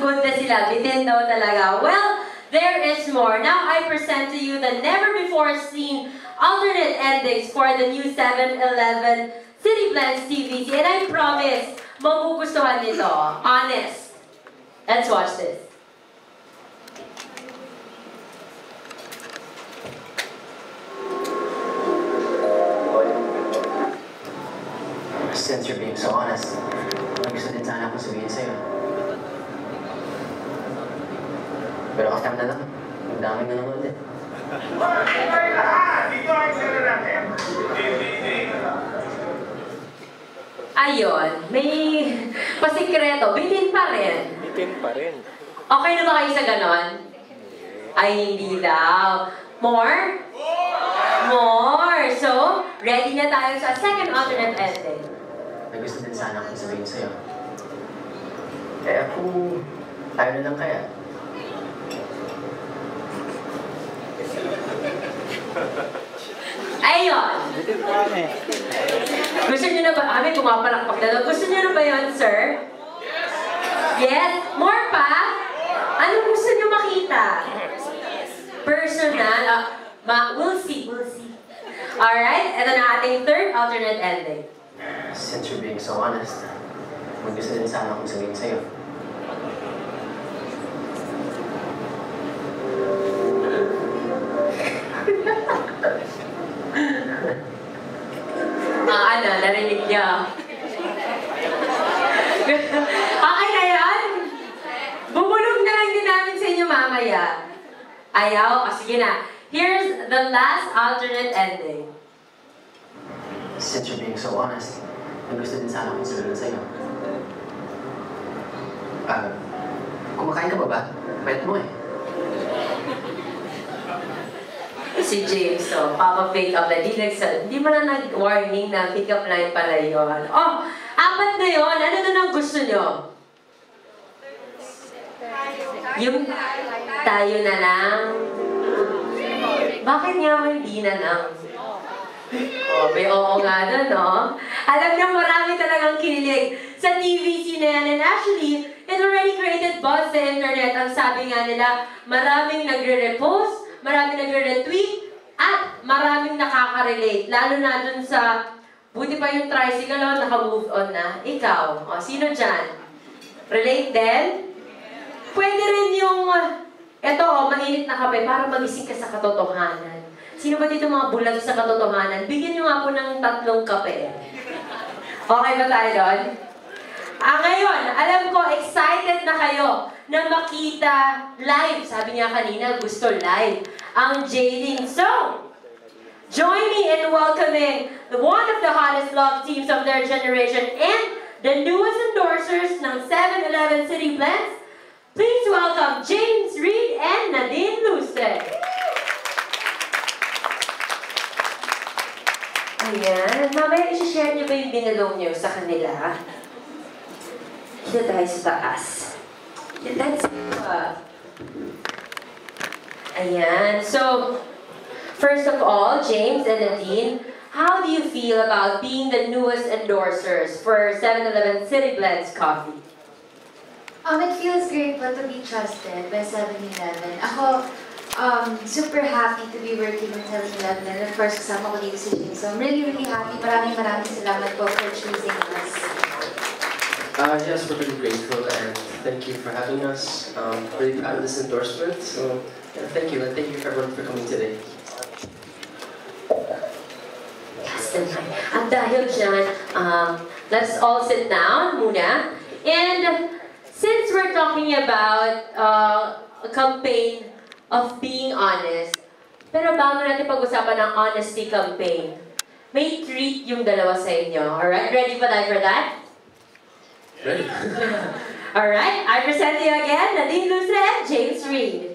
good na sila. Bitin daw talaga. Well, there is more. Now I present to you the never-before-seen alternate endings for the new 7-Eleven City Blends TVC. And I promise, magugustuhan nito. Honest. Let's watch this. Since you're being so honest, gusto din sana akong sabihin sa'yo. Pero off-cam na lang. Ang daming nanonood din. Ayun, may pasikreto. Bitin pa rin. Bitin pa rin. Okay na ba kayo sa ganon? Ay, hindi daw. More? More! So, ready na tayo sa second alternate ending. May gusto din sana akong sabihin sa'yo. Eh ako, tayo na lang kaya. Ayun! Bitin pa rin. Gusto niyo na ba? Kami pumapalakpak na lang. Gusto niyo na ba yun, sir? Yes? More pa? Ano gusto niyo makita? Personal? We'll see, we'll see. Alright, ito na ating third alternate ending. Since you're being so honest, may gusto din sana akong sabihin sa'yo. Ano, narinig niya. Okay na yan? Bubulog na lang din namin sa inyo mamaya. Ayaw? Sige na. Here's the last alternate ending. Since you're being so honest, may gusto din sana akong sabihin sa'yo. Kumakain ka ba? Pwede mo eh. Si James, so, papa-pick up na. Di mo na nag-warning na pick-up line pala yun. Oh, apat na yun. Ano na ang gusto nyo? Yung tayo na lang. Bakit nga hindi na lang? Oh, may oo nga doon, no? Alam niyo, marami talagang kinilig sa TVC na yan. And actually, it already created buzz sa internet. Ang sabi nga nila, maraming nagre-repost, maraming nagre-retweet, at maraming nakaka-relate. Lalo na dun sa, buti pa yung tricycle, oh, naka-move on na. Ikaw, oh, sino dyan? Relate din? Pwede rin yung, eto, oh, mainit na kape para magising ka sa katotohanan. Sino ba dito mga bulag sa katotohanan? Bigyan nyo nga po ng 3 kape. Okay ba tayo doon? Ngayon, alam ko, excited na kayo na makita live. Sabi niya kanina, gusto live ang Jaylene. So, join me in welcoming one of the hottest love teams of their generation and the newest endorsers ng 7-Eleven City Blends. Please welcome James Reid and Nadine Luce. Ayan. Mamaya, isi-share niyo ba yung binalong niyo sa kanila? Dito tayo sa taas. Let's Ayan. So, first of all, James and Nadine, how do you feel about being the newest endorsers for 7-Eleven City Blends Coffee? It feels great po to be trusted by 7-Eleven. Ako, super happy to be working with 7-Eleven. And of course, kasama ko dito si James. So I'm really, really happy. Maraming salamat po for choosing us. Yes, we're really grateful and thank you for having us. Really proud of this endorsement. So yeah, thank you and thank you for everyone for coming today. Yes, at dahil dyan, let's all sit down muna. And since we're talking about a campaign of being honest, pero bago natin pag-usapan ng honesty campaign, may treat yung dalawa sa inyo. Alright? Ready pa tayo for that? Ready? Alright, I present you again, Nadine Luce and James Reid.